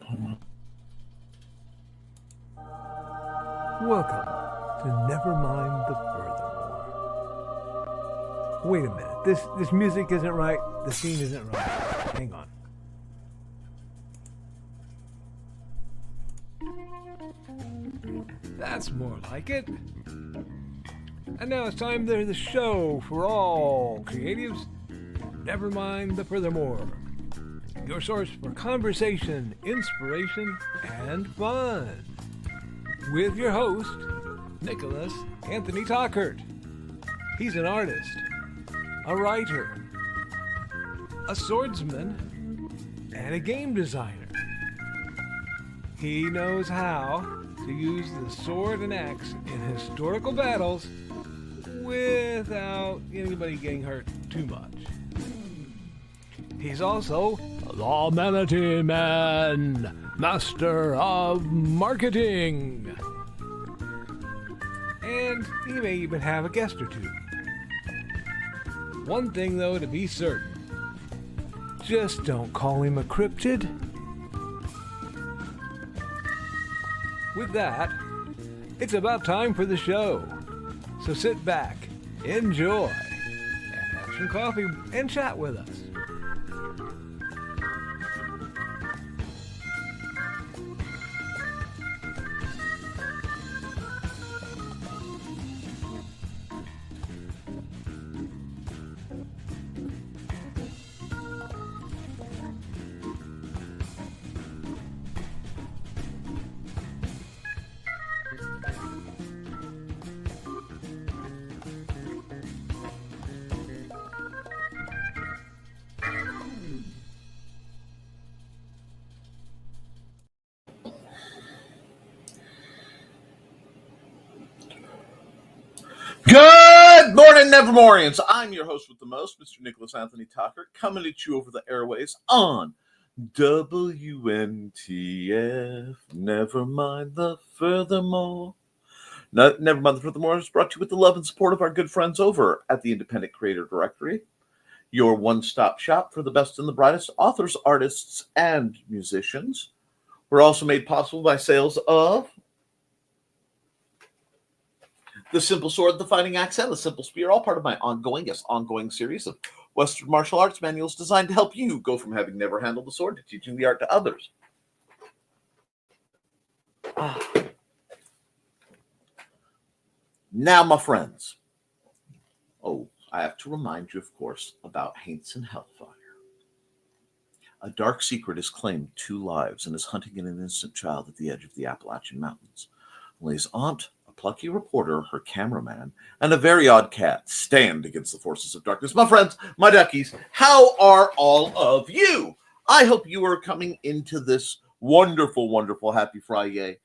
Welcome to Nevermind the Furthermore. Wait a minute. This music isn't right. The scene isn't right. Hang on. That's more like it. And now it's time for the show for all creatives. Nevermind the Furthermore. Your source for conversation, inspiration, and fun. With your host, Nicholas Anthony Tockert. He's an artist, a writer, a swordsman, and a game designer. He knows how to use the sword and axe in historical battles without anybody getting hurt too much. He's also the Manatee Man, master of marketing. And he may even have a guest or two. One thing, though, to be certain. Just don't call him a cryptid. With that, it's about time for the show. So sit back, enjoy, and have some coffee and chat with us. Good morning, Nevermorians. I'm your host with the most, Mr. Nicholas Anthony Tockert, coming at you over the airways on WNTF. Nevermind the Furthermore. Nevermind the Furthermore is brought to you with the love and support of our good friends over at the Independent Creator Directory, your one-stop shop for the best and the brightest authors, artists, and musicians. We're also made possible by sales of the Simple Sword, the Fighting Axe, and the Simple Spear, all part of my ongoing series of Western martial arts manuals designed to help you go from having never handled a sword to teaching the art to others. Now, my friends. I have to remind you, of course, about Haints and Hellfire. A dark secret has claimed 2 lives and is hunting an innocent child at the edge of the Appalachian Mountains. Lay's aunt, plucky reporter, her cameraman, and a very odd cat stand against the forces of darkness. My friends, my duckies, how are all of you? I hope you are coming into this wonderful, wonderful Happy Friday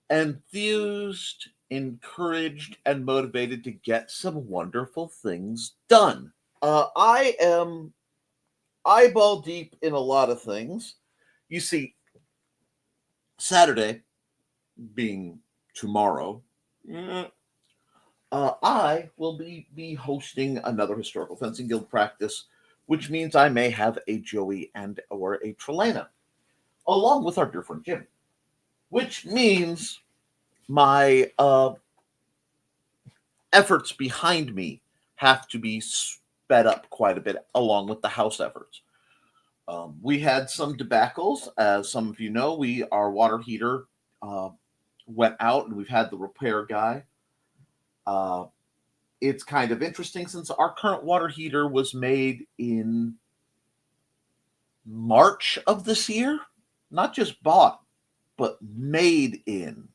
enthused, encouraged, and motivated to get some wonderful things done. I am eyeball deep in a lot of things. You see, Saturday being tomorrow, I will be hosting another historical fencing guild practice, which means I may have a Joey and or a Trelana, along with our dear friend Jim, which means my efforts behind me have to be sped up quite a bit, along with the house efforts. We had some debacles, as some of you know. Our water heater went out, and we've had the repair guy. It's kind of interesting since our current water heater was made in March of this year, not just bought, but made in.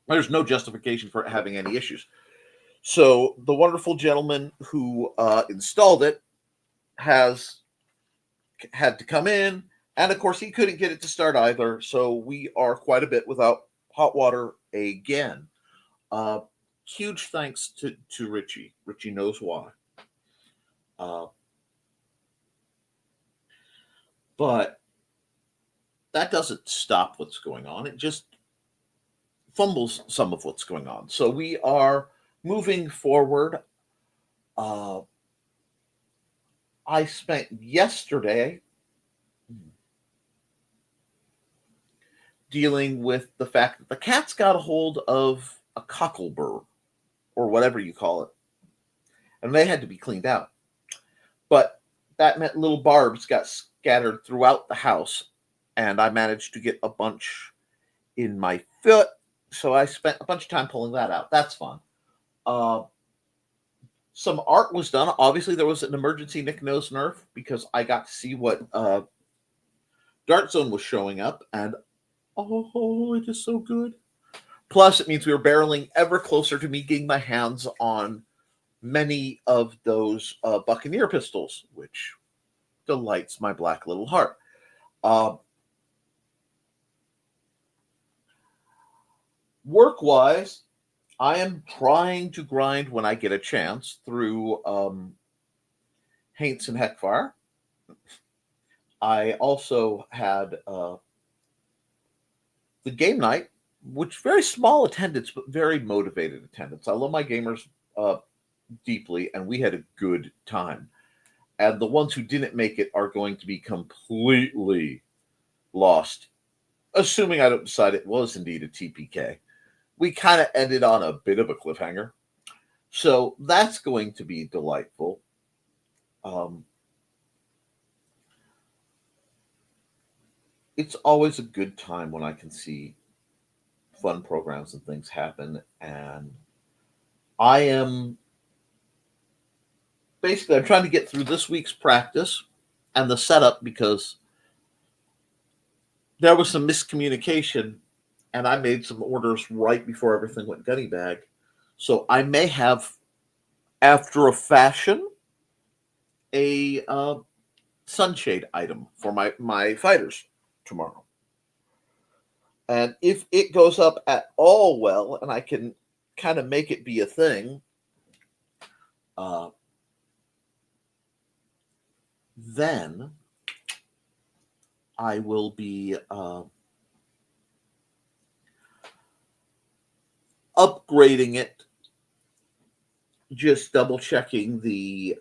There's no justification for it having any issues. So the wonderful gentleman who installed it has had to come in, and of course he couldn't get it to start either. So we are quite a bit without hot water again. Huge thanks to Richie. Richie knows why. But that doesn't stop what's going on. It just fumbles some of what's going on. So we are moving forward. I spent yesterday dealing with the fact that the cats got a hold of a cockleburr, or whatever you call it, and they had to be cleaned out. But that meant little barbs got scattered throughout the house, and I managed to get a bunch in my foot, so I spent a bunch of time pulling that out. That's fun. Uh, some art was done. Obviously, there was an emergency Nick Nose Nerf because I got to see what Dart Zone was showing up, and oh, it is so good. Plus, it means we were barreling ever closer to me getting my hands on many of those Buccaneer pistols, which delights my black little heart. Work-wise, I am trying to grind when I get a chance through Haints and Heckfire. I also had the game night, which very small attendance, but very motivated attendance. I love my gamers deeply, and we had a good time. And the ones who didn't make it are going to be completely lost, assuming I don't decide it was indeed a TPK. We kind of ended on a bit of a cliffhanger. So that's going to be delightful. It's always a good time when I can see fun programs and things happen. And I am basically, I'm trying to get through this week's practice and the setup because there was some miscommunication and I made some orders right before everything went gunny bag. So I may have, after a fashion, a sunshade item for my fighters tomorrow. And if it goes up at all well, and I can kind of make it be a thing, then I will be upgrading it, just double checking the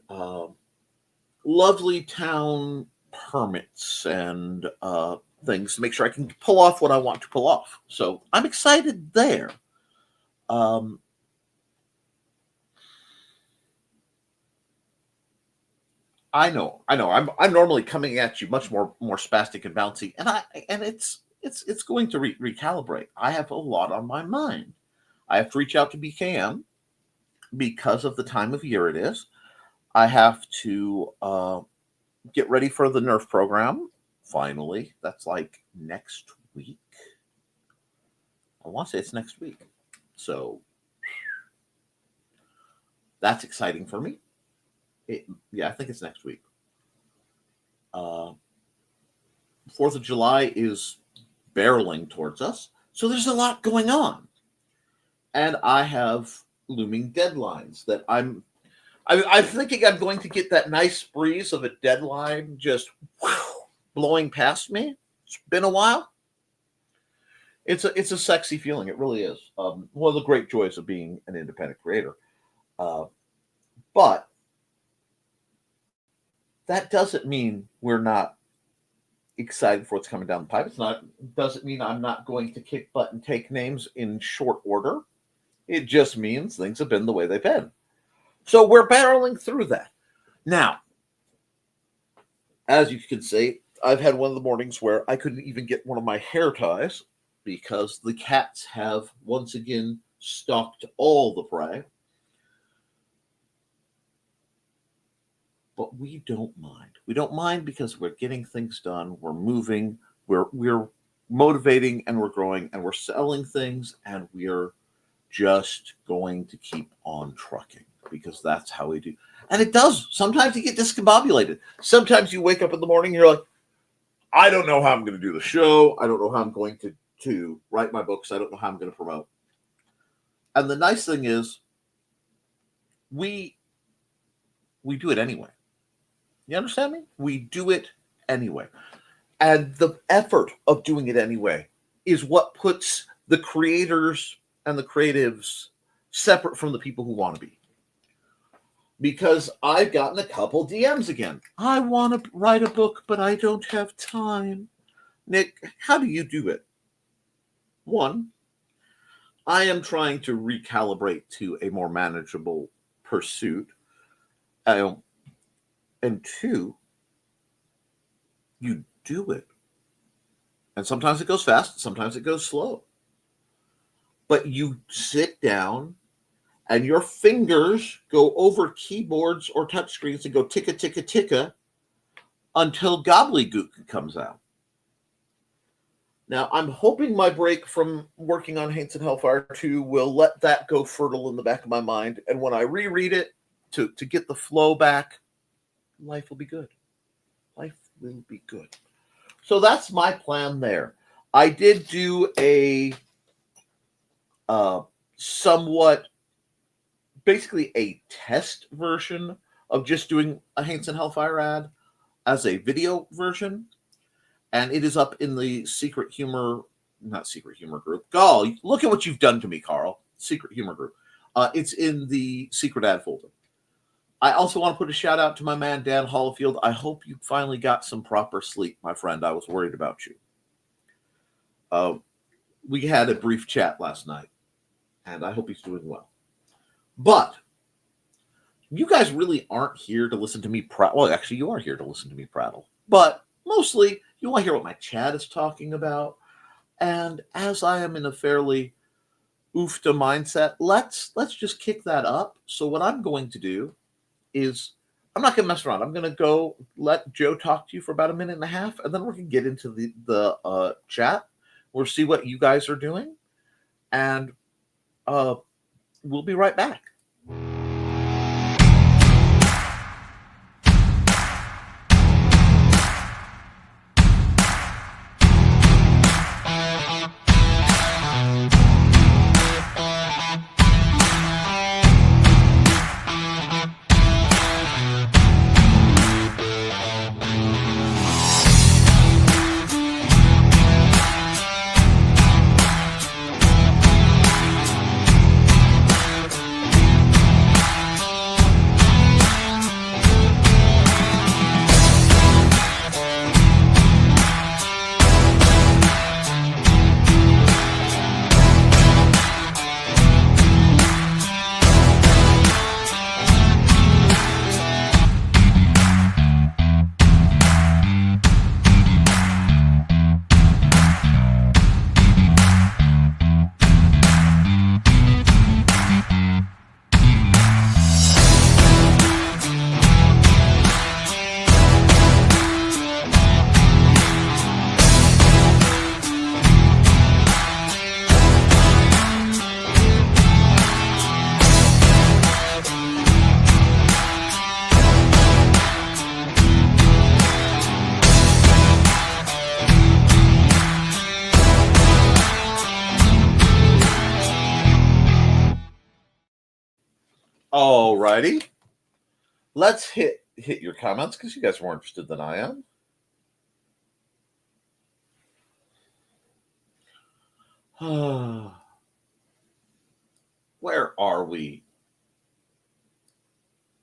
lovely town permits and things to make sure I can pull off what I want to pull off. So I'm excited there. I know. I'm normally coming at you much more spastic and bouncy, and it's going to recalibrate. I have a lot on my mind. I have to reach out to BKM because of the time of year it is. I have to get ready for the Nerf program. Finally, that's like next week. I want to say it's next week. So that's exciting for me. I think it's next week. 4th of July is barreling towards us. So there's a lot going on. And I have looming deadlines that I'm thinking I'm going to get that nice breeze of a deadline just blowing past me. It's been a while. It's a sexy feeling. It really is. One of the great joys of being an independent creator. But that doesn't mean we're not excited for what's coming down the pipe. It doesn't mean I'm not going to kick butt and take names in short order. It just means things have been the way they've been. So we're barreling through that. Now, as you can see, I've had one of the mornings where I couldn't even get one of my hair ties because the cats have once again stalked all the prey. But we don't mind. We don't mind because we're getting things done. We're moving. We're motivating, and we're growing, and we're selling things, and we're just going to keep on trucking because that's how we do. And it does. Sometimes you get discombobulated. Sometimes you wake up in the morning and you're like, I don't know how I'm going to do the show. I don't know how I'm going to write my books. I don't know how I'm going to promote. And the nice thing is we do it anyway. You understand me? We do it anyway. And the effort of doing it anyway is what puts the creators and the creatives separate from the people who want to be. Because I've gotten a couple DMs again. I want to write a book, but I don't have time. Nick, how do you do it? One, I am trying to recalibrate to a more manageable pursuit. Um, and two, you do it. And sometimes it goes fast, sometimes it goes slow. But you sit down and your fingers go over keyboards or touchscreens and go ticka, ticka, ticka until gobbledygook comes out. Now, I'm hoping my break from working on Haints and Hellfire 2 will let that go fertile in the back of my mind. And when I reread it to get the flow back, life will be good. Life will be good. So that's my plan there. I did do a somewhat, basically a test version of just doing a Haints and Hellfire ad as a video version. And it is up in the not secret humor group. God, look at what you've done to me, Carl. Secret humor group. It's in the secret ad folder. I also want to put a shout out to my man, Dan Hollifield. I hope you finally got some proper sleep, my friend. I was worried about you. We had a brief chat last night, and I hope he's doing well. But you guys really aren't here to listen to me prattle. Well, actually, you are here to listen to me prattle. But mostly, you want to hear what my chat is talking about. And as I am in a fairly oofta mindset, let's just kick that up. So what I'm going to do is I'm not going to mess around. I'm going to go let Joe talk to you for about a minute and a half, and then we're going to get into the chat. We'll see what you guys are doing, and we'll be right back. All righty. Let's hit your comments because you guys are more interested than I am. Where are we?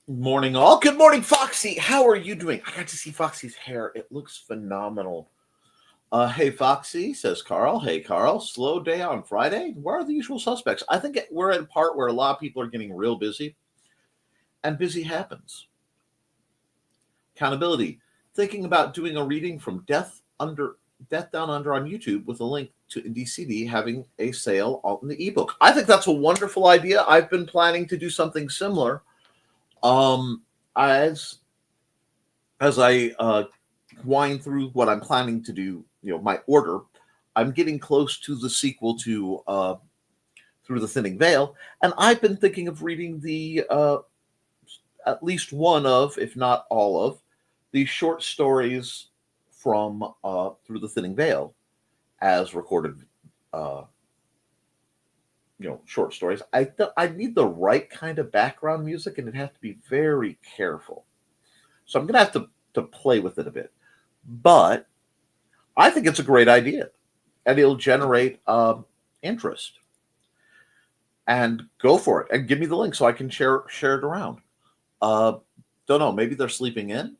Morning, all. Good morning, Foxy. How are you doing? I got to see Foxy's hair. It looks phenomenal. Hey, Foxy, says Carl. Hey, Carl. Slow day on Friday? Where are the usual suspects? I think we're at a part where a lot of people are getting real busy. And busy happens. Accountability. Thinking about doing a reading from Death Down Under on YouTube with a link to DCD having a sale on the ebook. I think that's a wonderful idea. I've been planning to do something similar. As I wind through what I'm planning to do, my order, I'm getting close to the sequel to Through the Thinning Veil, and I've been thinking of reading the at least one of, if not all of, the short stories from Through the Thinning Veil as recorded, short stories. I need the right kind of background music, and it has to be very careful. So I'm going to have to play with it a bit. But I think it's a great idea, and it'll generate interest. And go for it, and give me the link so I can share it around. Don't know. Maybe they're sleeping in.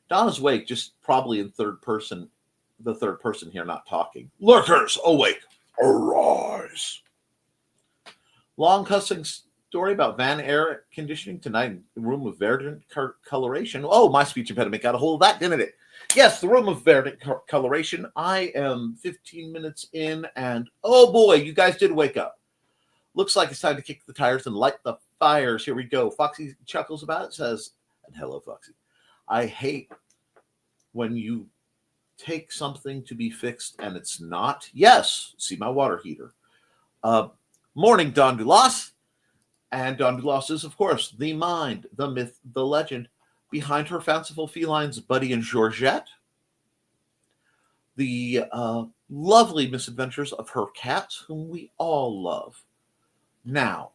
Donna's awake, just probably in third person. The third person here, not talking. Lurkers, awake. Arise. Long cussing story about van air conditioning tonight in the room of verdant coloration. Oh, my speech impediment got a hold of that, didn't it? Yes, the room of verdant coloration. I am 15 minutes in, and oh boy, you guys did wake up. Looks like it's time to kick the tires and light the fires. Here we go. Foxy chuckles about it, says, and hello, Foxy. I hate when you take something to be fixed and it's not. Yes, see my water heater. Morning, Don Dulas. And Don Dulas is, of course, the mind, the myth, the legend behind her fanciful felines, Buddy and Georgette. The lovely misadventures of her cats, whom we all love. Now,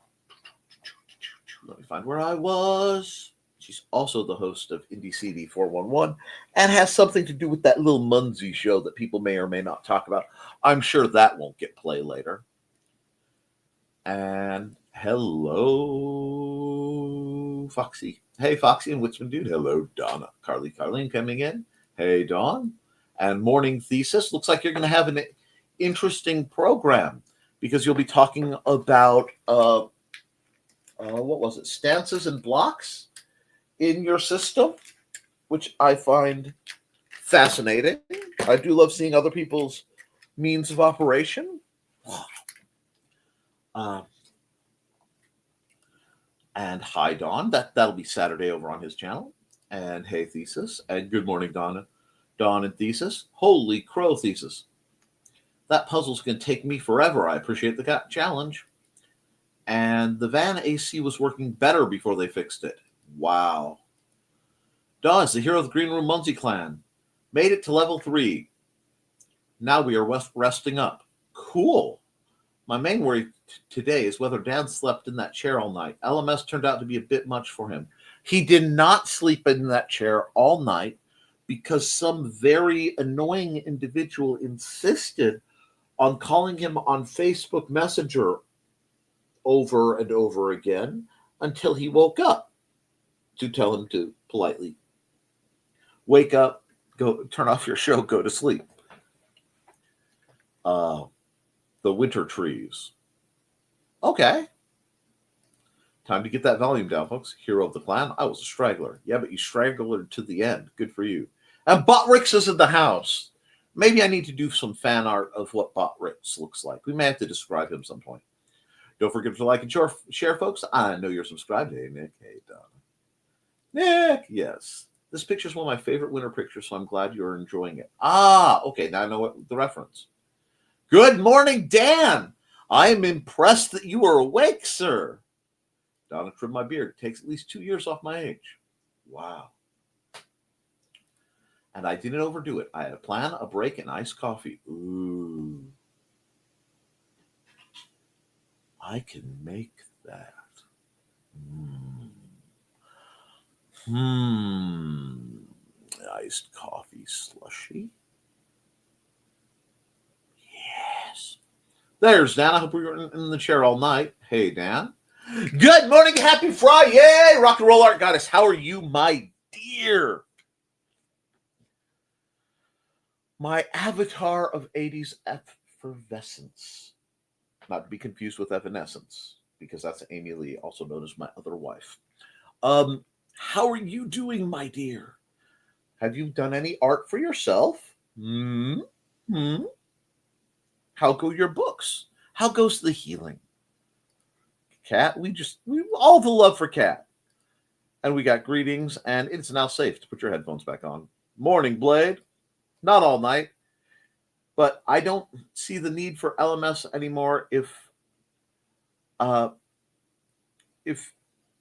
let me find where I was. She's also the host of Indie CD 411 and has something to do with that little Munsey show that people may or may not talk about. I'm sure that won't get play later. And hello, Foxy. Hey, Foxy and Witsman Dude. Hello, Donna. Carlene coming in. Hey, Dawn. And Morning Thesis. Looks like you're going to have an interesting program because you'll be talking about, what was it, stances and blocks in your system, which I find fascinating. I do love seeing other people's means of operation. And hi, Dawn. That'll be Saturday over on his channel. And hey, Thesis. And good morning, Donna. Dawn and Thesis. Holy crow, Thesis. That puzzle's going to take me forever. I appreciate the challenge. And the van AC was working better before they fixed it. Wow. Dawn is the hero of the Green Room Munsey clan. Made it to level 3. Now we are resting up. Cool. My main worry today is whether Dan slept in that chair all night. LMS turned out to be a bit much for him. He did not sleep in that chair all night because some very annoying individual insisted on calling him on Facebook Messenger over and over again until he woke up to tell him to politely wake up, go turn off your show, go to sleep. The winter trees. Okay. Time to get that volume down, folks. Hero of the clan. I was a straggler. Yeah, but you straggled to the end. Good for you. And Botrix is in the house. Maybe I need to do some fan art of what Botrix looks like. We may have to describe him some point. Don't forget to like and share, folks. I know you're subscribed. Hey, Nick. Hey, Donna. Nick, yes. This picture is one of my favorite winter pictures, so I'm glad you're enjoying it. Okay. Now I know what the reference. Good morning, Dan. I am impressed that you are awake, sir. Donna trimmed my beard. It takes at least 2 years off my age. Wow. And I didn't overdo it. I had a plan, a break, and iced coffee. Ooh. I can make that. Iced coffee slushy. Yes. There's Dan. I hope we were in the chair all night. Hey, Dan. Good morning. Happy Friday. Rock and roll art goddess. How are you, my dear? My avatar of 80s effervescence. Not to be confused with Evanescence, because that's Amy Lee, also known as my other wife. How are you doing, my dear? Have you done any art for yourself? How go your books? How goes the healing? Cat, we all the love for Cat. And we got greetings, and it's now safe to put your headphones back on. Morning, Blade. Not all night. But I don't see the need for LMS anymore if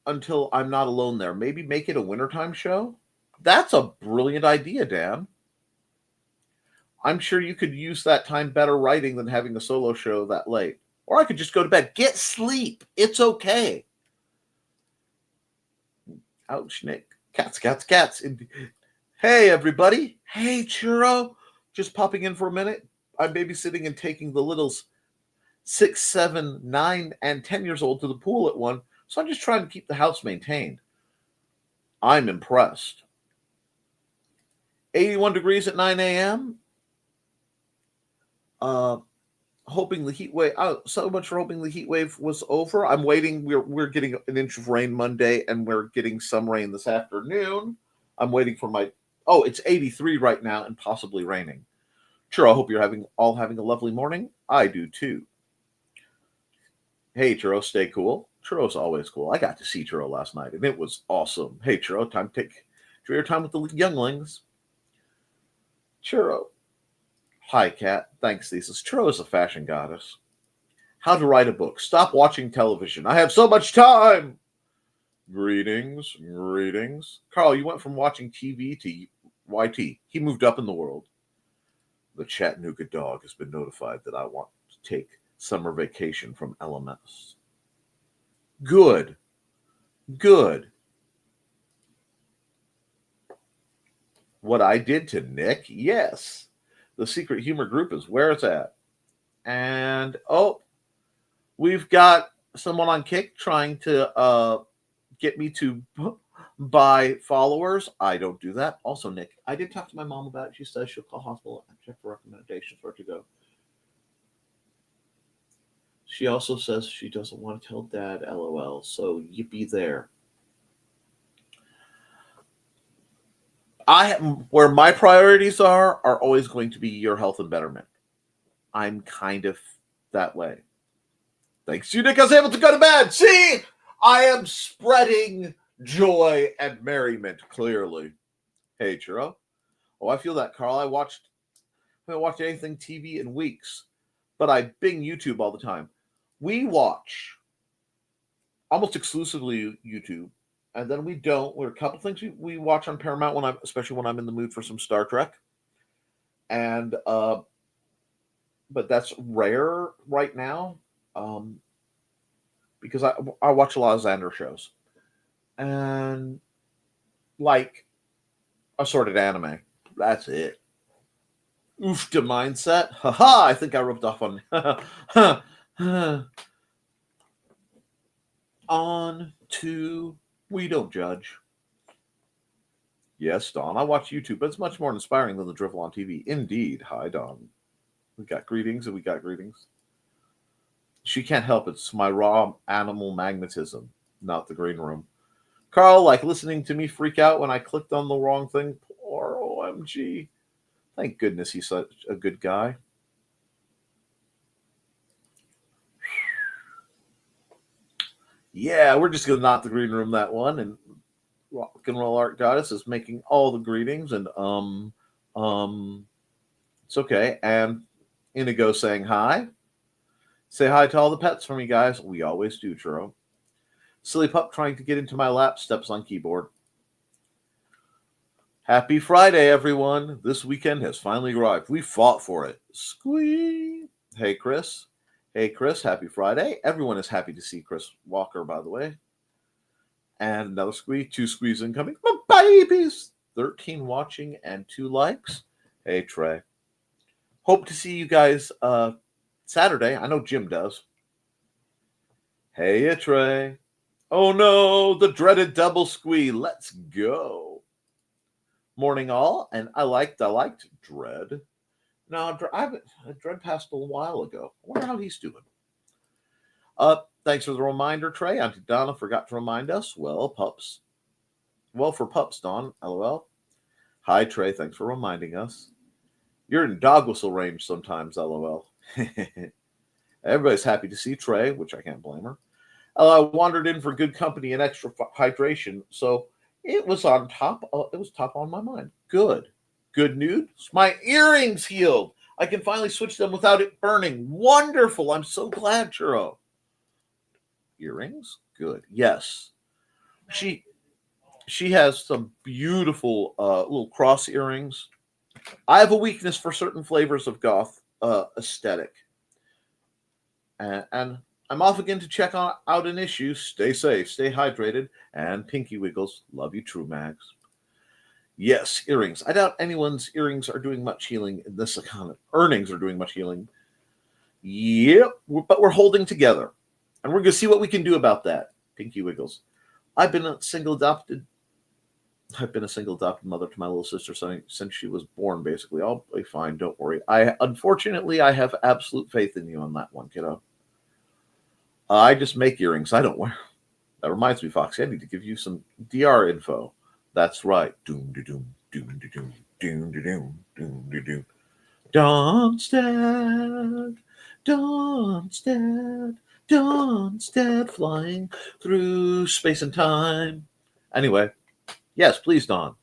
until I'm not alone there. Maybe make it a wintertime show. That's a brilliant idea, Dan. I'm sure you could use that time better writing than having a solo show that late. Or I could just go to bed. Get sleep. It's okay. Ouch, Nick. Cats. Hey, everybody. Hey, Churro. Just popping in for a minute. I'm babysitting and taking the littles 6, 7, 9, and 10 years old to the pool at 1. So I'm just trying to keep the house maintained. I'm impressed. 81 degrees at 9 a.m. hoping the heat wave. So much for hoping the heat wave was over. I'm waiting. We're getting an inch of rain Monday, and we're getting some rain this afternoon. I'm waiting for my. Oh, it's 83 right now, and possibly raining. Sure. I hope you're having a lovely morning. I do too. Hey, Churro, stay cool. Churro's always cool. I got to see Churro last night, and it was awesome. Hey, Churro, time to enjoy your time with the younglings. Churro. Hi, Kat. Thanks, Thesis. Churro is a fashion goddess. How to write a book. Stop watching television. I have so much time. Greetings, greetings. Carl, you went from watching TV to YT. He moved up in the world. The Chattanooga dog has been notified that I want to take summer vacation from LMS. Good. Good. What I did to Nick? Yes. The secret humor group is where it's at. And, we've got someone on Kick trying to get me to buy followers. I don't do that. Also, Nick, I did talk to my mom about it. She says she'll call hospital and check for recommendations where to go. She also says she doesn't want to tell Dad, LOL. So yippee there. Where my priorities are always going to be your health and betterment. I'm kind of that way. Thanks to you, Nick, I was able to go to bed. See, I am spreading joy and merriment, clearly. Hey, Churro. Oh, I feel that, Carl. I haven't watched anything TV in weeks, but I bing YouTube all the time. We watch almost exclusively YouTube, and then we don't. There are a couple things we watch on Paramount especially when I'm in the mood for some Star Trek, and but that's rare right now, because I watch a lot of Xander shows, and like assorted anime. That's it. Oofta mindset. Haha, I think I rubbed off on. On to We Don't Judge. Yes, Dawn, I watch YouTube, but it's much more inspiring than the drivel on TV. Indeed. Hi, Dawn. We got greetings and we got greetings. She can't help it. It's my raw animal magnetism, not the green room. Carl, like listening to me freak out when I clicked on the wrong thing. Poor OMG. Thank goodness he's such a good guy. Yeah, we're just going to knock the green room that one. And Rock and Roll Art Goddess is making all the greetings. And it's okay. And Inigo saying hi. Say hi to all the pets for me, guys. We always do, Churro. Silly Pup trying to get into my lap, steps on keyboard. Happy Friday, everyone. This weekend has finally arrived. We fought for it. Squee. Hey, Chris. Hey, Chris. Happy Friday. Everyone is happy to see Chris Walker, by the way. And another squee. 2 squees incoming. My babies. 13 watching and 2 likes. Hey, Trey. Hope to see you guys Saturday. I know Jim does. Hey, Trey. Oh, no. The dreaded double squee. Let's go. Morning all, and I liked Dread. Now, Dread passed a while ago. I wonder how he's doing. Thanks for the reminder, Trey. Auntie Donna forgot to remind us. Well, pups. Well, for pups, Dawn. LOL. Hi, Trey. Thanks for reminding us. You're in dog whistle range sometimes, LOL. Everybody's happy to see Trey, which I can't blame her. I wandered in for good company and extra hydration, so it was top on my mind. Good news. My earrings healed. I can finally switch them without it burning. Wonderful. I'm so glad, Churro. Earrings? Good. Yes. She has some beautiful little cross earrings. I have a weakness for certain flavors of goth aesthetic. And I'm off again to check out an issue. Stay safe, stay hydrated, and Pinky Wiggles. Love you, True Mags. Yes, earrings. I doubt anyone's earrings are doing much healing in this economy. Earnings are doing much healing. Yep, but we're holding together. And we're going to see what we can do about that, Pinky Wiggles. I've been single adopted I've been a single adopted mother to my little sister since she was born, basically. I'll be fine, don't worry. Unfortunately, I have absolute faith in you on that one, kiddo. I just make earrings. I don't wear. That reminds me, Foxy, I need to give you some DR info. That's right. Doom de doom, doom de doom, doom de doom, doom de doom. Dawnstead, Dawnstead, Dawnstead, flying through space and time. Anyway, yes, please, Dawn.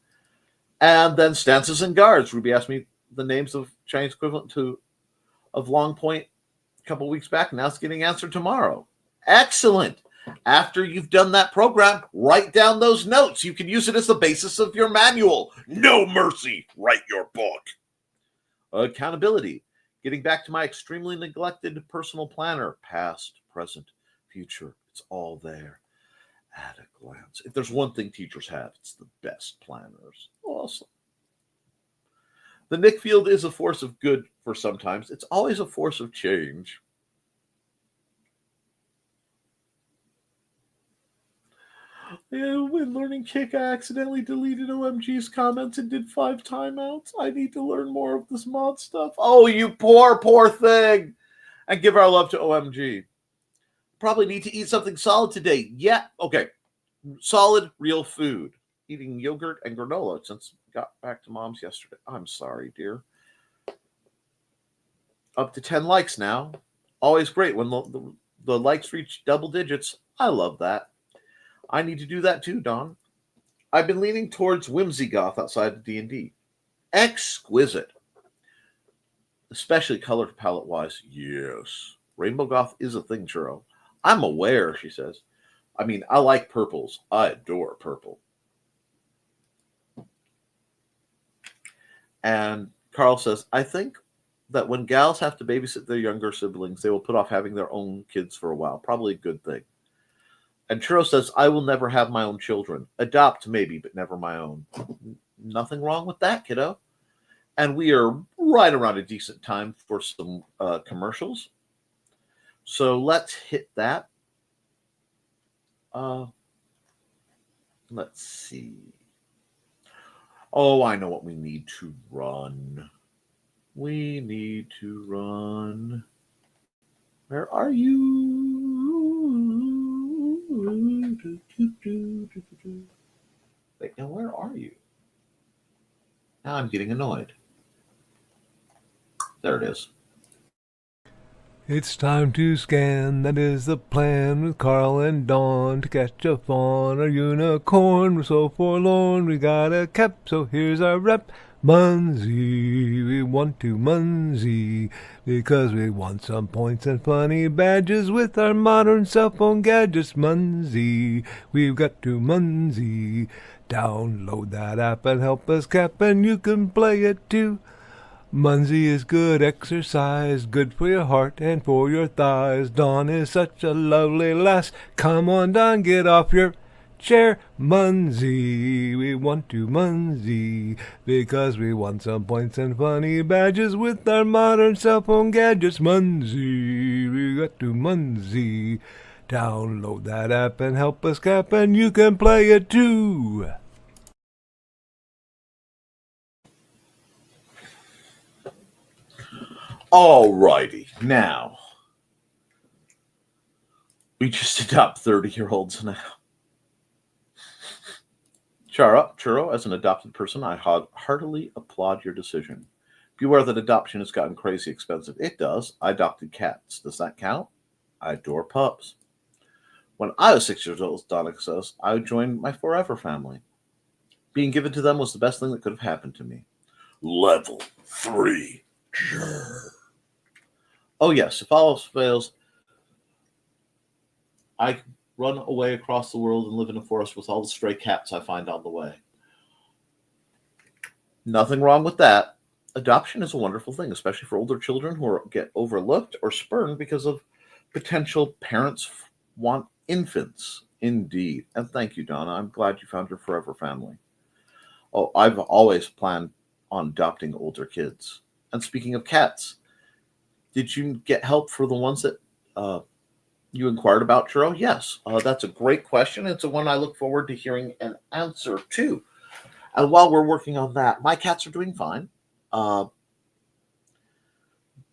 And then stances and guards. Ruby asked me the names of Chinese equivalent of Long Point a couple weeks back. Now it's getting answered tomorrow. Excellent. After you've done that program, write down those notes. You can use it as the basis of your manual. No mercy. Write your book. Accountability. Getting back to my extremely neglected personal planner. Past, present, future. It's all there at a glance. If there's one thing teachers have, it's the best planners. Awesome. The Nick field is a force of good for sometimes. It's always a force of change. When learning Kick, I accidentally deleted OMG's comments and did 5 timeouts. I need to learn more of this mod stuff. Oh, you poor, poor thing. And give our love to OMG. Probably need to eat something solid today. Yeah, okay. Solid, real food. Eating yogurt and granola since we got back to Mom's yesterday. I'm sorry, dear. Up to 10 likes now. Always great when the likes reach double digits. I love that. I need to do that too, Don. I've been leaning towards whimsy goth outside of D&D. Exquisite. Especially color palette-wise. Yes. Rainbow goth is a thing, Churro. I'm aware, she says. I mean, I like purples. I adore purple. And Carl says, I think that when gals have to babysit their younger siblings, they will put off having their own kids for a while. Probably a good thing. And Churro says, I will never have my own children. Adopt, maybe, but never my own. Nothing wrong with that, kiddo. And we are right around a decent time for some commercials. So let's hit that. Let's see. Oh, I know what we need to run. We need to run. Where are you? Wait, now where are you? Now I'm getting annoyed. There it is. It's time to scan, that is the plan, with Carl and Dawn to catch a fawn or unicorn. We're so forlorn, we got a cap, so here's our rep. Munsey, we want to Munsey, because we want some points and funny badges with our modern cell phone gadgets. Munsey, we've got to Munsey. Download that app and help us cap, and you can play it too. Munsey is good exercise, good for your heart and for your thighs. Dawn is such a lovely lass. Come on, Dawn, get off your chair. Munsey, we want to Munsey, because we want some points and funny badges with our modern cell phone gadgets. Munsey, we got to Munsey. Download that app and help us cap, and you can play it too. Alrighty, now we just adopt 30-year-olds now. Churro, as an adopted person, I heartily applaud your decision. Beware that adoption has gotten crazy expensive. It does. I adopted cats. Does that count? I adore pups. When I was 6 years old, Donna says, I joined my forever family. Being given to them was the best thing that could have happened to me. Level 3. Oh, yes, if all else fails, I run away across the world and live in a forest with all the stray cats I find on the way. Nothing wrong with that. Adoption is a wonderful thing, especially for older children who get overlooked or spurned because of potential parents want infants. Indeed. And thank you, Donna. I'm glad you found your forever family. Oh, I've always planned on adopting older kids. And speaking of cats, did you get help for the ones that you inquired about, Churro? Yes, that's a great question. It's a one I look forward to hearing an answer to. And while we're working on that, my cats are doing fine. Uh,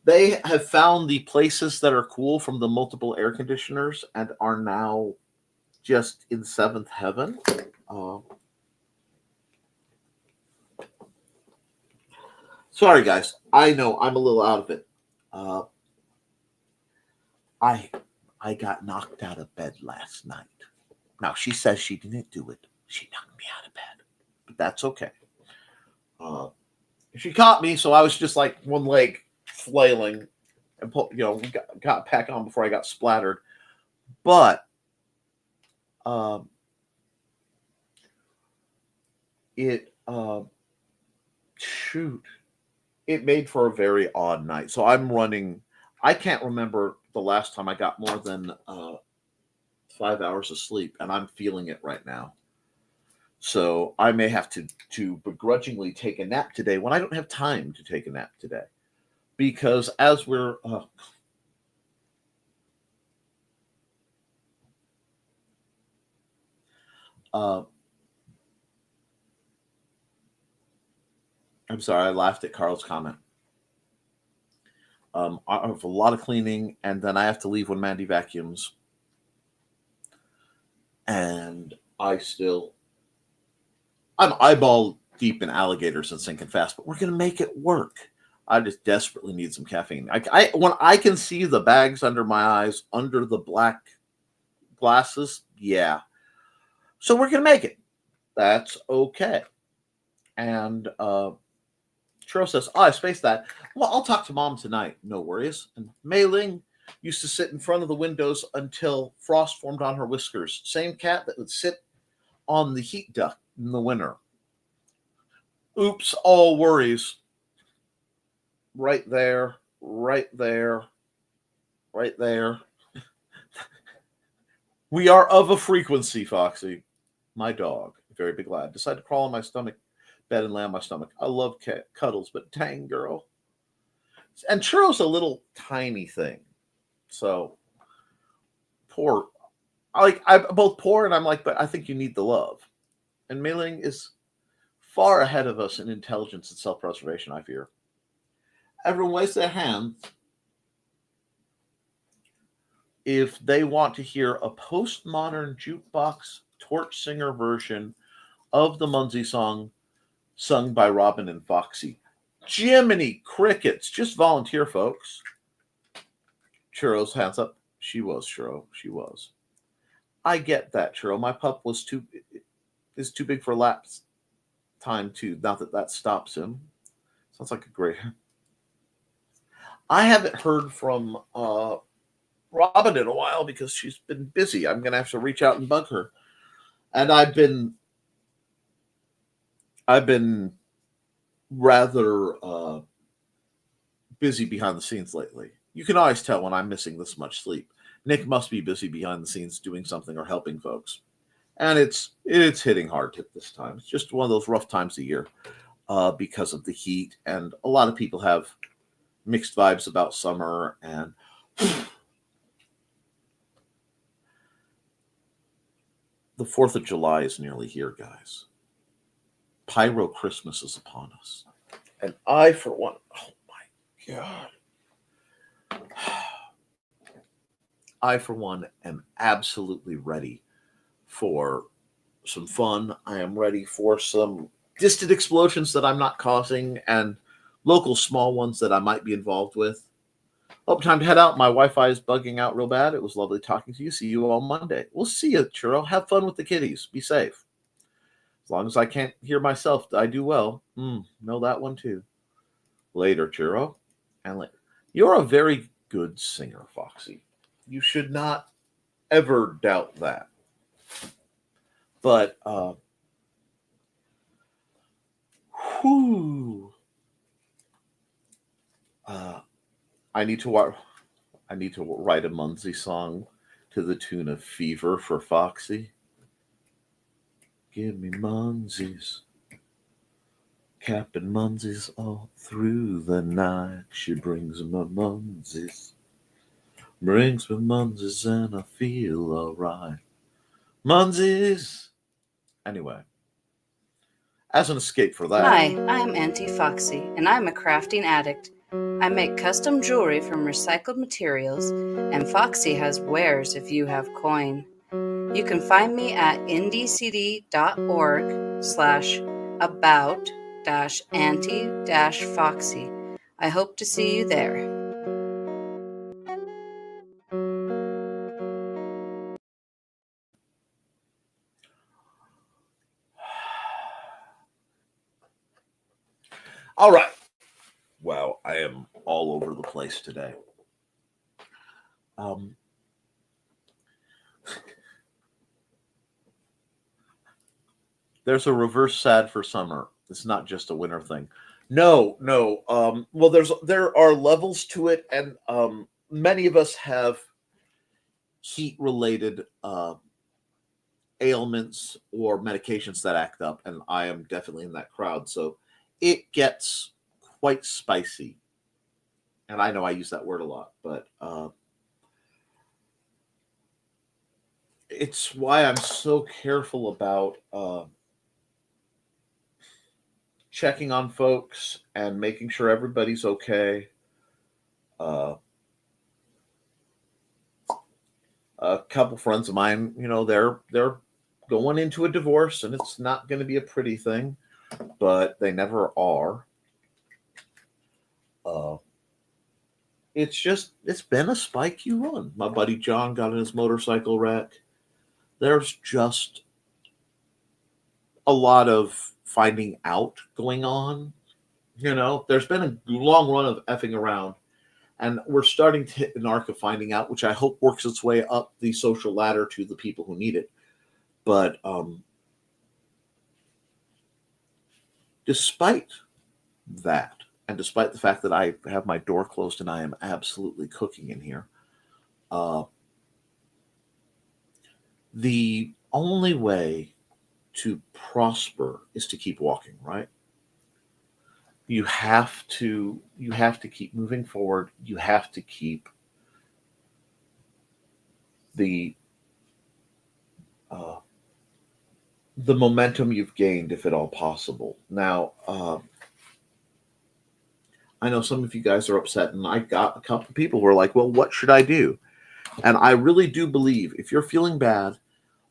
they have found the places that are cool from the multiple air conditioners and are now just in seventh heaven. Uh, Sorry, guys. I know I'm a little out of it. Uh, I I got knocked out of bed last night. Now she says she didn't do it. She knocked me out of bed, but that's okay. Uh, she caught me, so I was just like one leg flailing and got back on before I got splattered. But um, it shoot, it made for a very odd night. So I'm running. I can't remember the last time I got more than 5 hours of sleep, and I'm feeling it right now. So I may have to begrudgingly take a nap today when I don't have time to take a nap today, because as we're uh, I'm sorry, I laughed at Carl's comment. I have a lot of cleaning, and then I have to leave when Mandy vacuums, and I'm eyeball deep in alligators and sinking fast, but we're gonna make it work. I just desperately need some caffeine. When I can see the bags under my eyes, under the black glasses, yeah. So we're gonna make it. That's okay. And Churro says, "Oh, I spaced that. Well, I'll talk to Mom tonight. No worries." And Mei Ling used to sit in front of the windows until frost formed on her whiskers. Same cat that would sit on the heat duct in the winter. Oops, all worries. Right there, right there, right there. We are of a frequency, Foxy. My dog, very big lad, decided to crawl on my stomach bed and lay on my stomach. I love cuddles, but dang, girl. And Churro's a little tiny thing. So poor. I'm both poor and I'm like, but I think you need the love. And Mei Ling is far ahead of us in intelligence and self-preservation, I fear. Everyone raise their hands if they want to hear a postmodern jukebox torch singer version of the Munzie song sung by Robin and Foxy. Jiminy crickets. Just volunteer, folks. Churro's hands up. She was, Churro. She was. I get that, Churro. My pup is too big for lapse time, too. Not that stops him. Sounds like a great... I haven't heard from Robin in a while because she's been busy. I'm going to have to reach out and bug her. And I've been rather busy behind the scenes lately. You can always tell when I'm missing this much sleep. Nick must be busy behind the scenes doing something or helping folks. And it's hitting hard at this time. It's just one of those rough times of year because of the heat. And a lot of people have mixed vibes about summer. And the 4th of July is nearly here, guys. Pyro Christmas is upon us. And I, for one, oh my God. I, for one, am absolutely ready for some fun. I am ready for some distant explosions that I'm not causing and local small ones that I might be involved with. Oh, time to head out. My Wi-Fi is bugging out real bad. It was lovely talking to you. See you on Monday. We'll see you, Churro. Have fun with the kitties. Be safe. As long as I can't hear myself, I do well. Know that one too. Later, Churro. And later. You're a very good singer, Foxy. You should not ever doubt that. But, I need to write a Munzie song to the tune of Fever for Foxy. Give me Munzies, Koepp and Munzies all through the night. She brings me Munzies, and I feel alright. Munzies. Anyway, As an escape for that, Hi, I'm Auntie Foxy, and I'm a crafting addict. I make custom jewelry from recycled materials, and Foxy has wares if you have coin. You can find me at ndcd.org/about-auntie-foxy. I hope to see you there. all right. Wow, I am all over the place today. There's a reverse sad for summer. It's not just a winter thing. No. Well, there are levels to it, and many of us have heat related ailments or medications that act up, and I am definitely in that crowd. So it gets quite spicy, and I know I use that word a lot, but it's why I'm so careful about checking on folks and making sure everybody's okay. A couple friends of mine, they're going into a divorce, and it's not going to be a pretty thing, but they never are. It's been a spiky run. My buddy John got in his motorcycle wreck. There's just a lot of finding out going on. There's been a long run of effing around, and we're starting to hit an arc of finding out, which I hope works its way up the social ladder to the people who need it. But despite that, and despite the fact that I have my door closed and I am absolutely cooking in here, the only way to prosper is to keep walking, right? You have to keep moving forward. You have to keep the momentum you've gained, if at all possible. Now, I know some of you guys are upset, and I got a couple of people who are like, well, what should I do? And I really do believe if you're feeling bad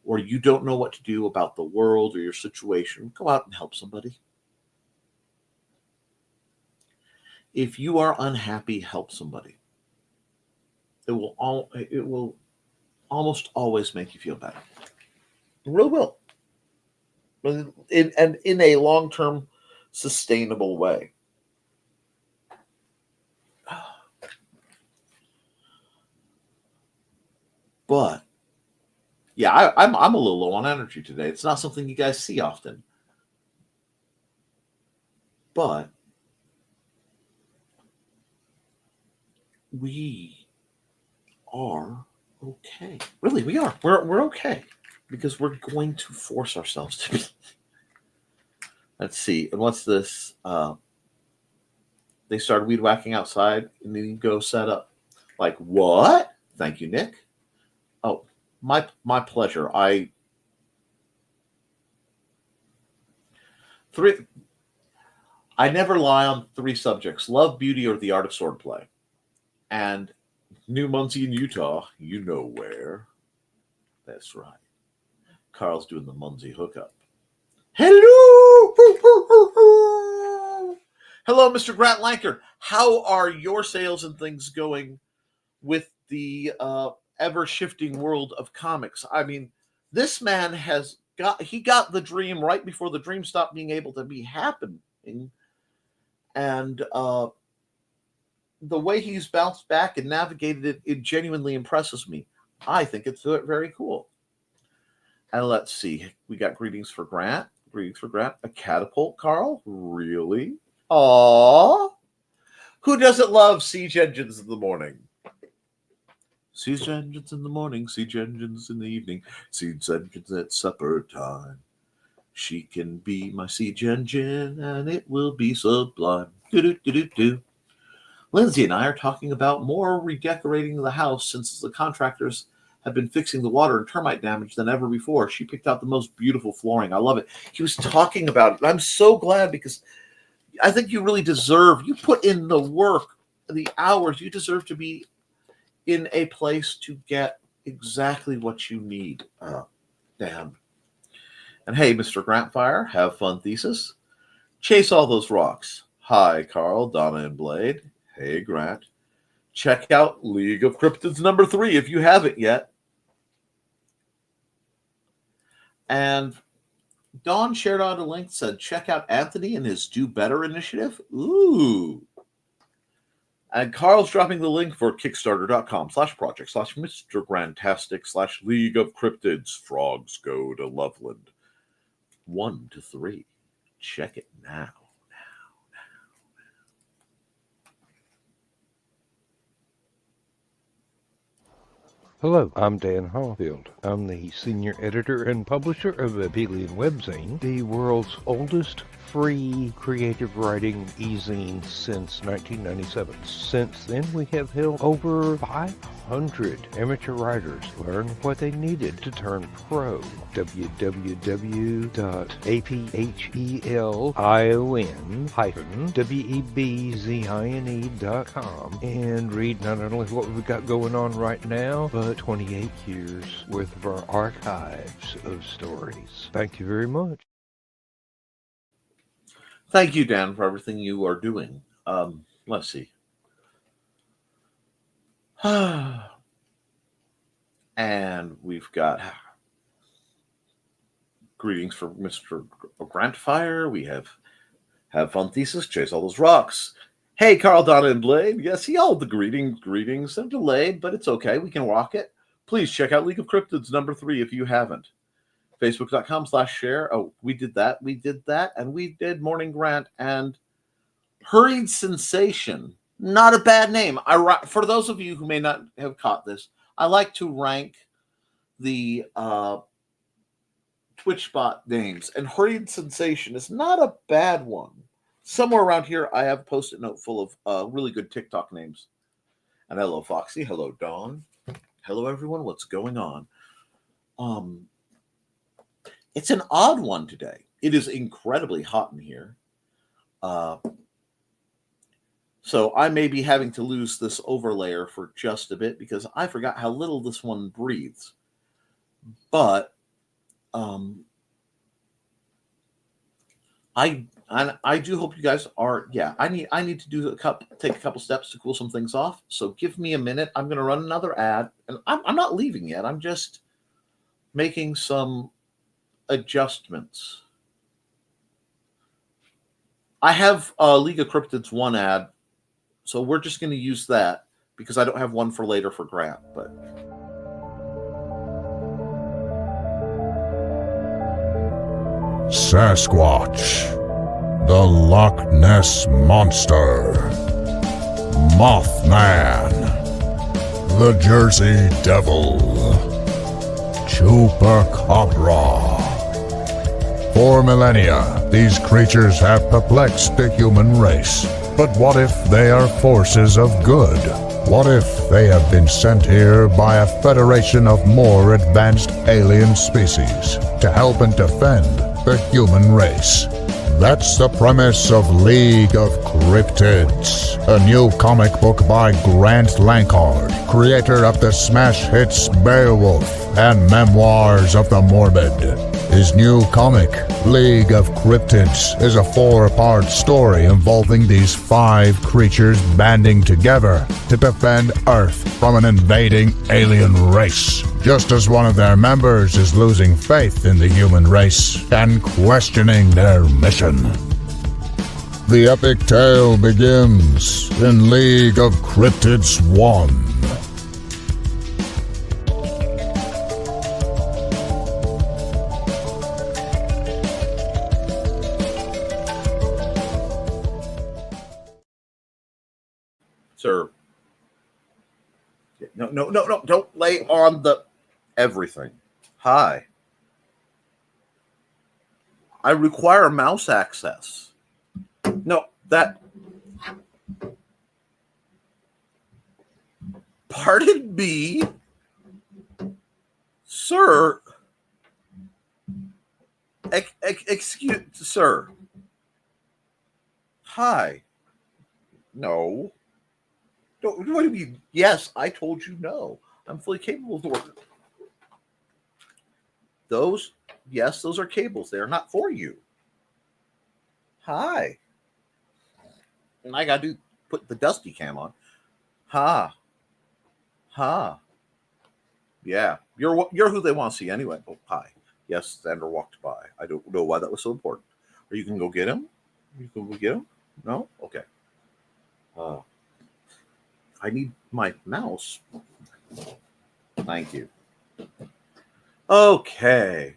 or you don't know what to do about the world or your situation, go out and help somebody. If you are unhappy, help somebody. It will almost always make you feel better. It really will. And in a long-term, sustainable way. But yeah, I'm a little low on energy today. It's not something you guys see often. But we are okay. Really, we are. We're okay. Because we're going to force ourselves to be. Let's see. And what's this? They started weed whacking outside, and then you go set up. Like, what? Thank you, Nick. Oh, my pleasure. I never lie on 3 subjects: love, beauty, or the art of swordplay. And New Muncie in Utah, you know where. That's right. Carl's doing the Muncie hookup. Hello! Hello, Mr. Grant Lanker. How are your sales and things going with the ever-shifting world of comics? I mean, this man got the dream right before the dream stopped being able to be happening. And the way he's bounced back and navigated it genuinely impresses me. I think it's very cool. And let's see. We got greetings for Grant. A catapult, Carl? Really? Aww. Who doesn't love siege engines in the morning? Siege engines in the morning, siege engines in the evening, siege engines at supper time. She can be my siege engine, and it will be sublime. Do-do-do-do-do. Lindsay and I are talking about more redecorating the house since the contractors have been fixing the water and termite damage than ever before. She picked out the most beautiful flooring. I love it. He was talking about it. I'm so glad because I think you really deserve, you put in the work, the hours, you deserve to be in a place to get exactly what you need. Dan. And hey, Mr. Grantfire, have fun thesis. Chase all those rocks. Hi, Carl, Donna, and Blade. Hey, Grant. Check out League of Cryptids number 3 if you haven't yet. And Dawn shared out a link, said, check out Anthony and his Do Better initiative. Ooh. And Carl's dropping the link for kickstarter.com/project/Mr. Grantastic/League of Cryptids. Frogs go to Loveland. 1 to 3. Check it now. Hello, I'm Dan Hallfield. I'm the senior editor and publisher of Abelian Webzine, the world's oldest free creative writing e-zine since 1997. Since then, we have helped over 500 amateur writers learn what they needed to turn pro. www.aphelion-webzine.com and read not only what we've got going on right now, but 28 years worth of our archives of stories. Thank you very much. Thank you, Dan, for everything you are doing. Let's see. And we've got greetings for Mr. Grantfire. We have fun thesis, chase all those rocks. Hey, Carl, Donna, and Blade. Yes, all the greetings. They're delayed, but it's okay. We can rock it. Please check out League of Cryptids number 3 if you haven't. Facebook.com/share. Oh, we did that. And we did Morning Grant and Hurried Sensation. Not a bad name. For those of you who may not have caught this, I like to rank the TwitchBot names. And Hurried Sensation is not a bad one. Somewhere around here, I have a Post-it note full of really good TikTok names. And hello, Foxy. Hello, Dawn. Hello, everyone. What's going on? It's an odd one today. It is incredibly hot in here. So I may be having to lose this overlayer for just a bit because I forgot how little this one breathes. But I do hope you guys are. Yeah, I need to take a couple steps to cool some things off. So give me a minute. I'm going to run another ad, and I'm not leaving yet. I'm just making some adjustments. I have League of Cryptids 1 ad, so we're just going to use that because I don't have one for later for Grant. But Sasquatch, the Loch Ness Monster, Mothman, the Jersey Devil, Chupacabra. For millennia, these creatures have perplexed the human race. But what if they are forces of good? What if they have been sent here by a federation of more advanced alien species to help and defend the human race? That's the premise of League of Cryptids, a new comic book by Grant Lankard, creator of the smash hits Beowulf and Memoirs of the Morbid. His new comic, League of Cryptids, is a 4-part story involving these 5 creatures banding together to defend Earth from an invading alien race, just as one of their members is losing faith in the human race and questioning their mission. The epic tale begins in League of Cryptids 1. Sir. No, don't lay on the everything. Hi. I require mouse access. No, that. Pardon me. Sir, excuse, sir. Hi. No. What do you mean? Yes, I told you no. I'm fully capable of working. Those, yes, those are cables. They are not for you. Hi. And I got to put the dusty cam on. Ha. Ha. Yeah. You're who they want to see anyway. Oh, hi. Yes, Xander walked by. I don't know why that was so important. Or you can go get him? You can go get him? No? Okay. I need my mouse. Thank you. Okay.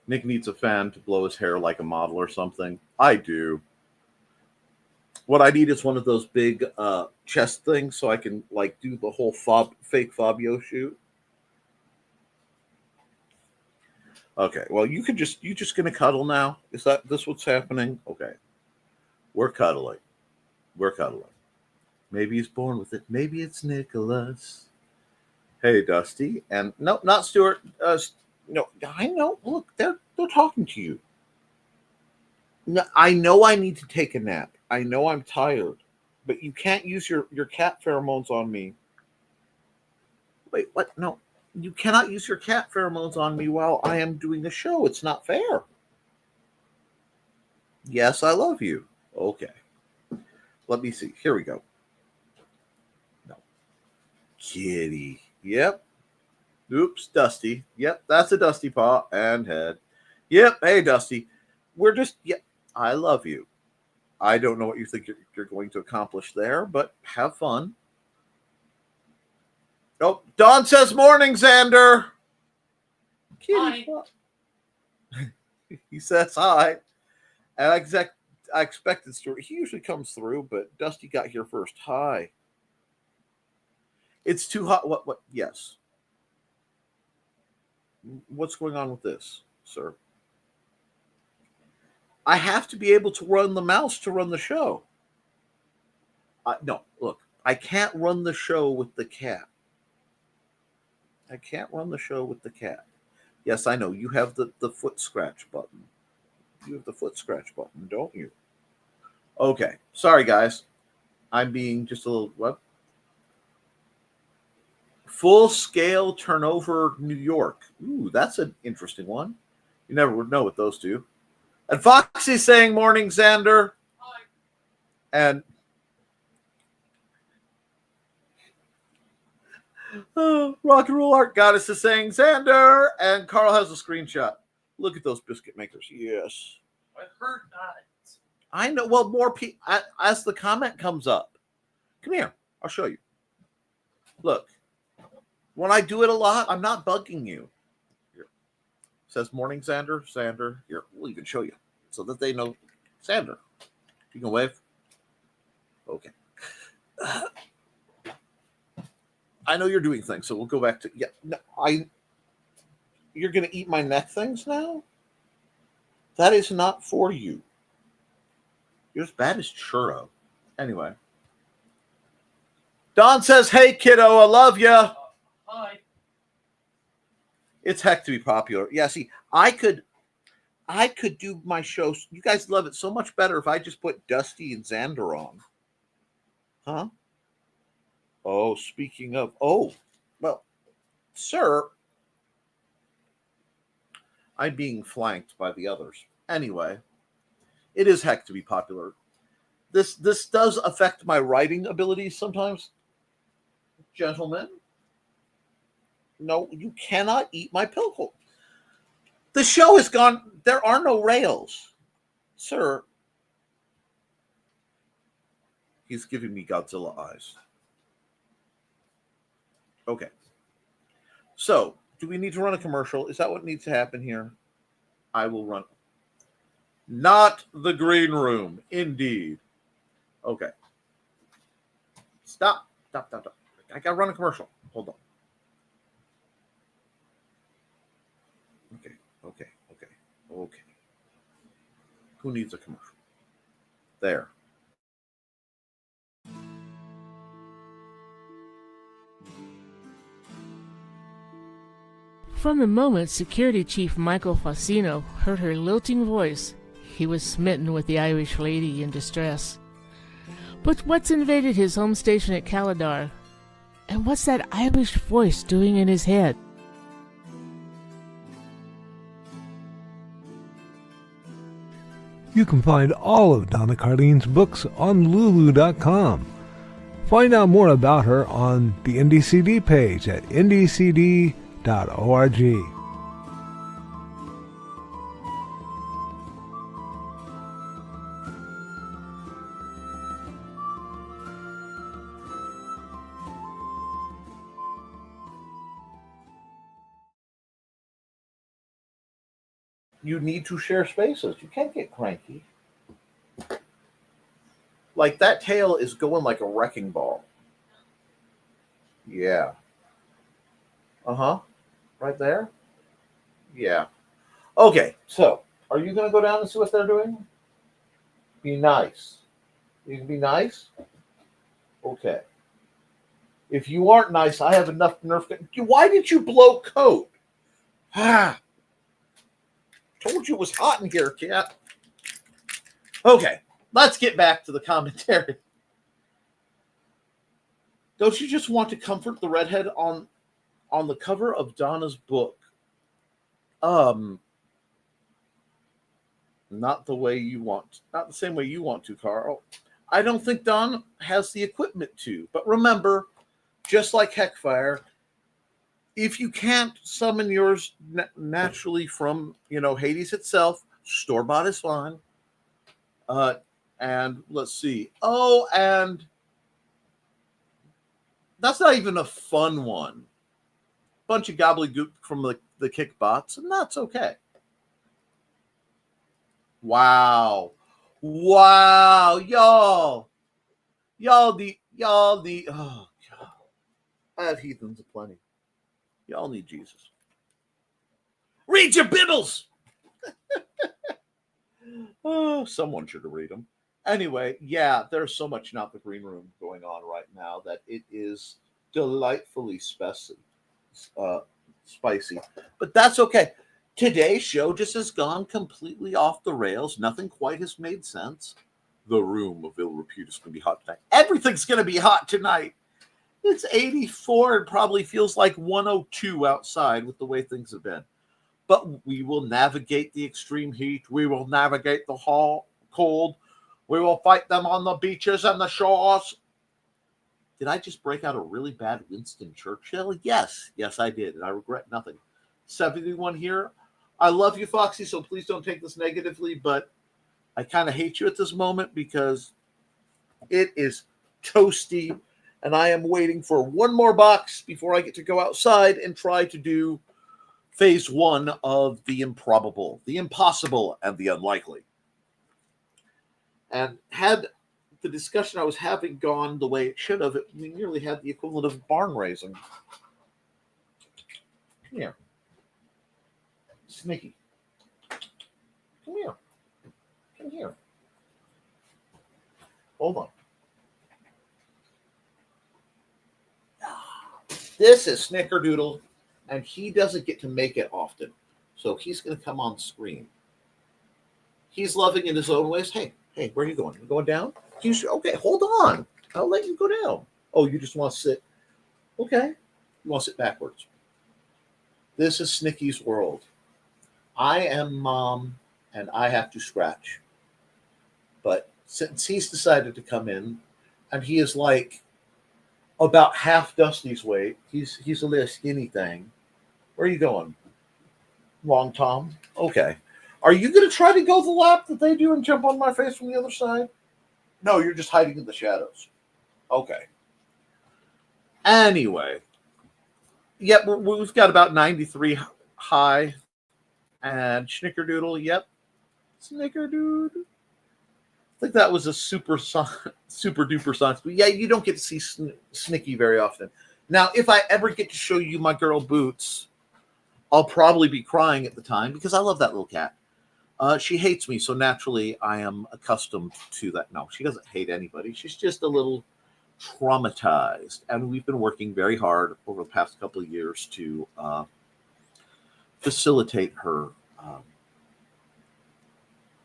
Nick needs a fan to blow his hair like a model or something. I do. What I need is one of those big chest things so I can like do the whole fake Fabio shoot. Okay, well you just gonna cuddle now? Is that this what's happening? Okay. We're cuddling. We're cuddling. Maybe he's born with it. Maybe it's Nicholas. Hey, Dusty. And no, not Stuart. No, I know. Look, they're talking to you. No, I know I need to take a nap. I know I'm tired, but you can't use your cat pheromones on me. Wait, what? No, you cannot use your cat pheromones on me while I am doing a show. It's not fair. Yes, I love you. Okay. Let me see. Here we go. No. Kitty. Yep. Oops, Dusty. Yep, that's a Dusty paw and head. Yep, hey, Dusty. We're just, yeah, I love you. I don't know what you think you're going to accomplish there, but have fun. Oh, Dawn says morning, Xander. Kitty. Hi. He says hi. And I expected Stuart. He usually comes through, but Dusty got here first. Hi. It's too hot. What? Yes. What's going on with this, sir? I have to be able to run the mouse to run the show. No, look, I can't run the show with the cat. I can't run the show with the cat. Yes, I know. You have the foot scratch button. You have the foot scratch button, don't you? Okay. Sorry, guys. I'm being just a little, what? Full scale turnover New York. Ooh, that's an interesting one. You never would know with those two. And Foxy's saying morning, Xander. Hi. And Rock and Roll Art Goddess is saying Xander. And Carl has a screenshot. Look at those biscuit makers. Yes. I heard that. I know. Well, more people as the comment comes up. Come here. I'll show you. Look. When I do it a lot, I'm not bugging you. Here. It says morning, Xander. Xander. Here, we'll even show you so that they know Xander. You can wave. Okay. I know you're doing things, so we'll go back to No, you're gonna eat my neck things now? That is not for you. You're as bad as churro. Anyway. Don says, hey kiddo, I love ya. Hi. It's heck to be popular. Yeah, see, I could do my show. You guys love it so much better if I just put Dusty and Xander on. Huh? Oh, speaking of, well, sir, I'm being flanked by the others. Anyway, it is heck to be popular. This does affect my writing abilities sometimes. Gentlemen, no, you cannot eat my pickle. The show is gone. There are no rails. Sir, he's giving me Godzilla eyes. Okay. So, do we need to run a commercial? Is that what needs to happen here? I will run. Not the green room, indeed. Okay. Stop. I gotta run a commercial. Hold on. Okay. Who needs a commercial? There. From the moment Security Chief Michael Fassino heard her lilting voice, he was smitten with the Irish lady in distress. But what's invaded his home station at Caladar? And what's that Irish voice doing in his head? You can find all of Donna Carlene's books on Lulu.com. Find out more about her on the NDCD page at ndcd.org. You need to share spaces. You can't get cranky. Like, that tail is going like a wrecking ball. Yeah. Uh-huh. Right there? Yeah. Okay, so are you going to go down and see what they're doing? Be nice. You can be nice? Okay. If you aren't nice, I have enough nerve. Why did you blow Koepp? Ah. Told you it was hot in here, cat. Okay, let's get back to the commentary. Don't you just want to comfort the redhead on the cover of Donna's book? Not the way you want. Not the same way you want to, Carl. I don't think Don has the equipment to. But remember, just like Heckfire, if you can't summon yours naturally from, Hades itself, store-bought is fine. And let's see. Oh, and that's not even a fun one. Bunch of gobbledygook from the kick bots, and that's okay. Wow. Y'all need, oh, God. I have heathens aplenty. Y'all need Jesus. Read your Bibles! Oh, someone should read them. Anyway, yeah, there's so much Not the Green Room going on right now that it is delightfully spicy. But that's okay. Today's show just has gone completely off the rails. Nothing quite has made sense. The room of ill repute is going to be hot tonight. Everything's going to be hot tonight. It's 84 and probably feels like 102 outside with the way things have been. But we will navigate the extreme heat. We will navigate the cold. We will fight them on the beaches and the shores. Did I just break out a really bad Winston Churchill? Yes, I did, and I regret nothing. 71 here. I love you, Foxy, so please don't take this negatively, but I kind of hate you at this moment because it is toasty, and I am waiting for one more box before I get to go outside and try to do phase 1 of the improbable, the impossible, and the unlikely. And had the discussion I was having gone the way it should have, we nearly had the equivalent of barn raising. Come here. Sneaky. Come here. Come here. Hold on. This is Snickerdoodle, and he doesn't get to make it often. So he's going to come on screen. He's loving in his own ways. Hey, where are you going? You going down? Okay, hold on. I'll let you go down. Oh, you just want to sit? Okay. You want to sit backwards. This is Snicky's world. I am Mom, and I have to scratch. But since he's decided to come in, and he is like about half Dusty's weight, he's a little skinny thing. Where are you going? Long Tom? Okay. Are you going to try to go the lap that they do and jump on my face from the other side? No, you're just hiding in the shadows. Okay. Anyway. Yep, we've got about 93 high. And Snickerdoodle, yep. Snickerdoodle. I think that was a super duper song. Yeah, you don't get to see Snicky very often. Now, if I ever get to show you my girl Boots, I'll probably be crying at the time because I love that little cat. She hates me, so naturally I am accustomed to that. No, she doesn't hate anybody. She's just a little traumatized. And we've been working very hard over the past couple of years to facilitate her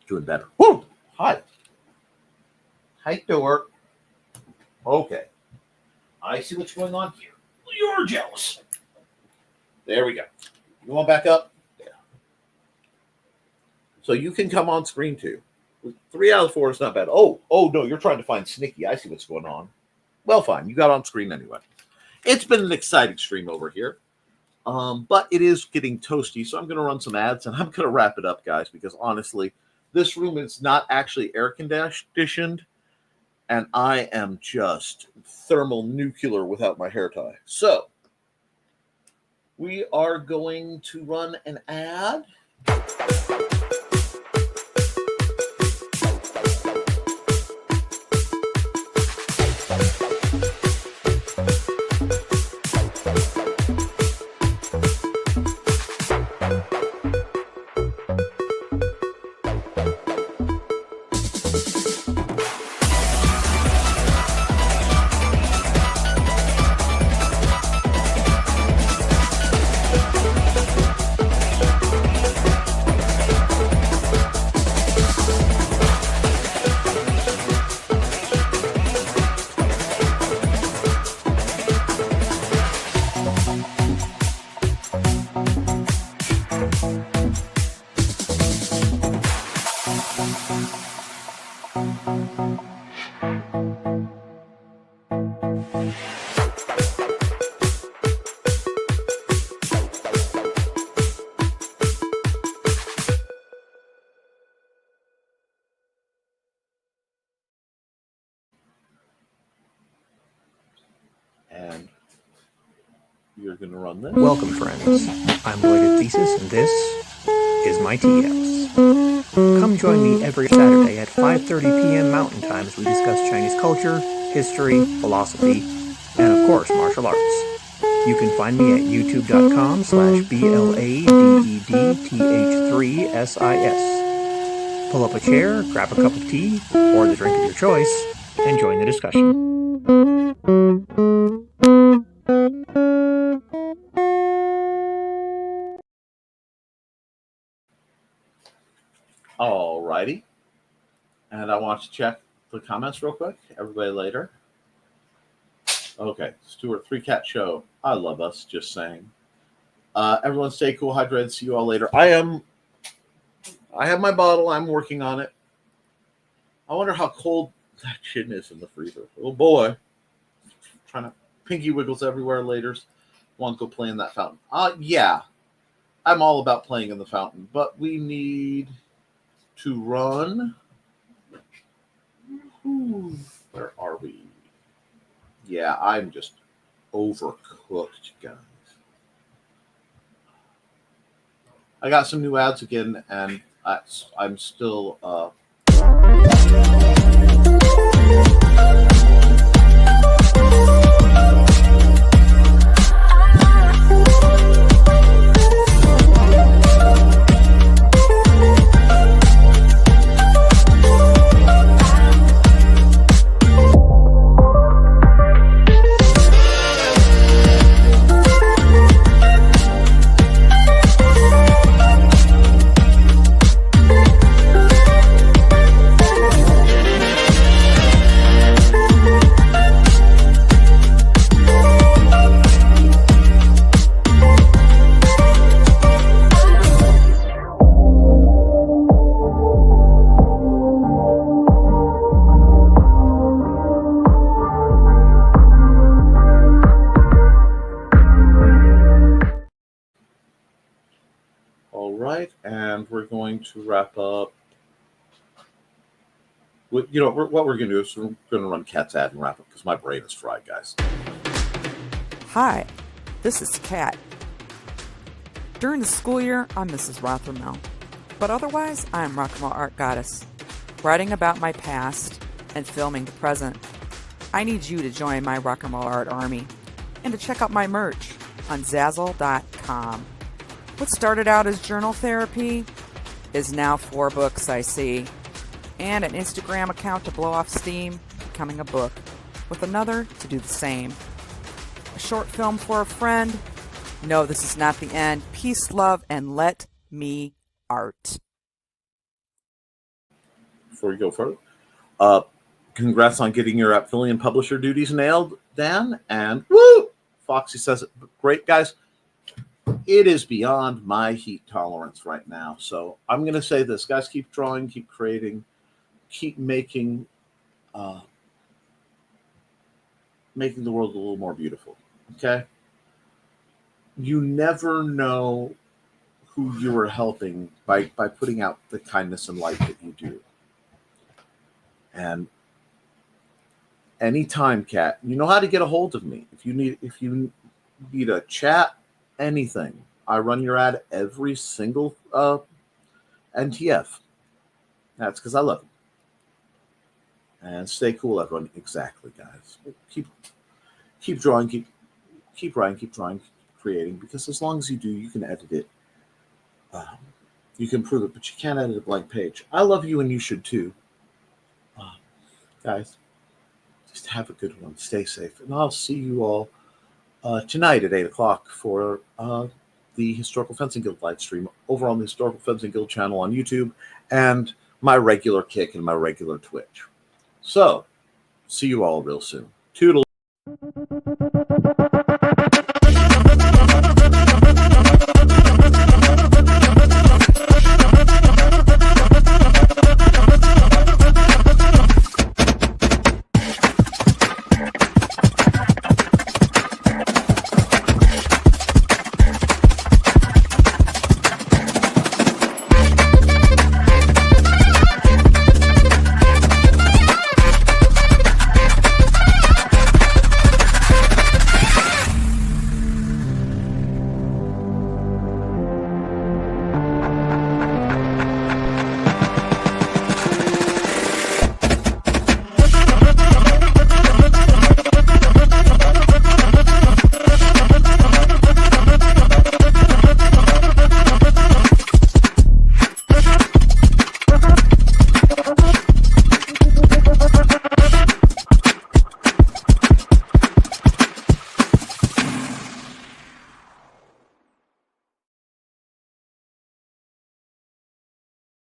doing better. Whoa! Hi. Hi, door. Okay. I see what's going on here. You're jealous. There we go. You want back up? Yeah. So you can come on screen too. 3 out of 4 is not bad. Oh, no, you're trying to find Snicky. I see what's going on. Well, fine. You got on screen anyway. It's been an exciting stream over here. But it is getting toasty, so I'm going to run some ads, and I'm going to wrap it up, guys, because honestly, this room is not actually air-conditioned, and I am just thermal nuclear without my hair tie. So, we are going to run an ad. And you're going to run this. Welcome, friends. I'm Lloyd Thesis, and this is my TS. Come join me every Saturday at 5:30 p.m. Mountain Time as we discuss Chinese culture, history, philosophy, and of course, martial arts. You can find me at youtube.com/BLADDTH3SIS. Pull up a chair, grab a cup of tea, or the drink of your choice, and join the discussion. All righty. And I want to check the comments real quick. Everybody later. Okay. Stuart, 3 Cat Show. I love us. Just saying. Everyone stay cool, hydrated. See you all later. I have my bottle. I'm working on it. I wonder how cold that shit is in the freezer. Oh boy. Trying to pinky wiggles everywhere later. Want to go play in that fountain. Yeah. I'm all about playing in the fountain, but we need to run. Where are we? Yeah, I'm just overcooked, guys. I got some new ads again, and I'm still to wrap up. What we're going to do is we're going to run Cat's ad and wrap up because my brain is fried, guys. Hi, this is Kat. During the school year, I'm Mrs. Rothermel, but otherwise, I'm Rock and Roll Art Goddess, writing about my past and filming the present. I need you to join my Rock and Roll Art army and to check out my merch on Zazzle.com. What started out as journal therapy is now 4 books, I see, and an Instagram account to blow off steam, becoming a book, with another to do the same. A short film for a friend, No, this is not the end. Peace, love, and let me art. Before you go further, congrats on getting your affiliate publisher duties nailed, Dan. And woo! Foxy says it. Great, guys. It is beyond my heat tolerance right now. So I'm going to say this. Guys, keep drawing, keep creating, keep making the world a little more beautiful. Okay? You never know who you are helping by putting out the kindness and light that you do. And anytime, Kat, you know how to get a hold of me. If you need a chat, anything, I run your ad every single NTF. That's because I love you. And stay cool, everyone. Exactly, guys. Keep drawing, keep writing, keep drawing, keep creating. Because as long as you do, you can edit it. You can prove it, but you can't edit a blank page. I love you, and you should too. Guys, just have a good one. Stay safe. And I'll see you all tonight at 8 o'clock for the Historical Fencing Guild live stream over on the Historical Fencing Guild channel on YouTube and my regular Kick and my regular Twitch. So, see you all real soon. Toodles.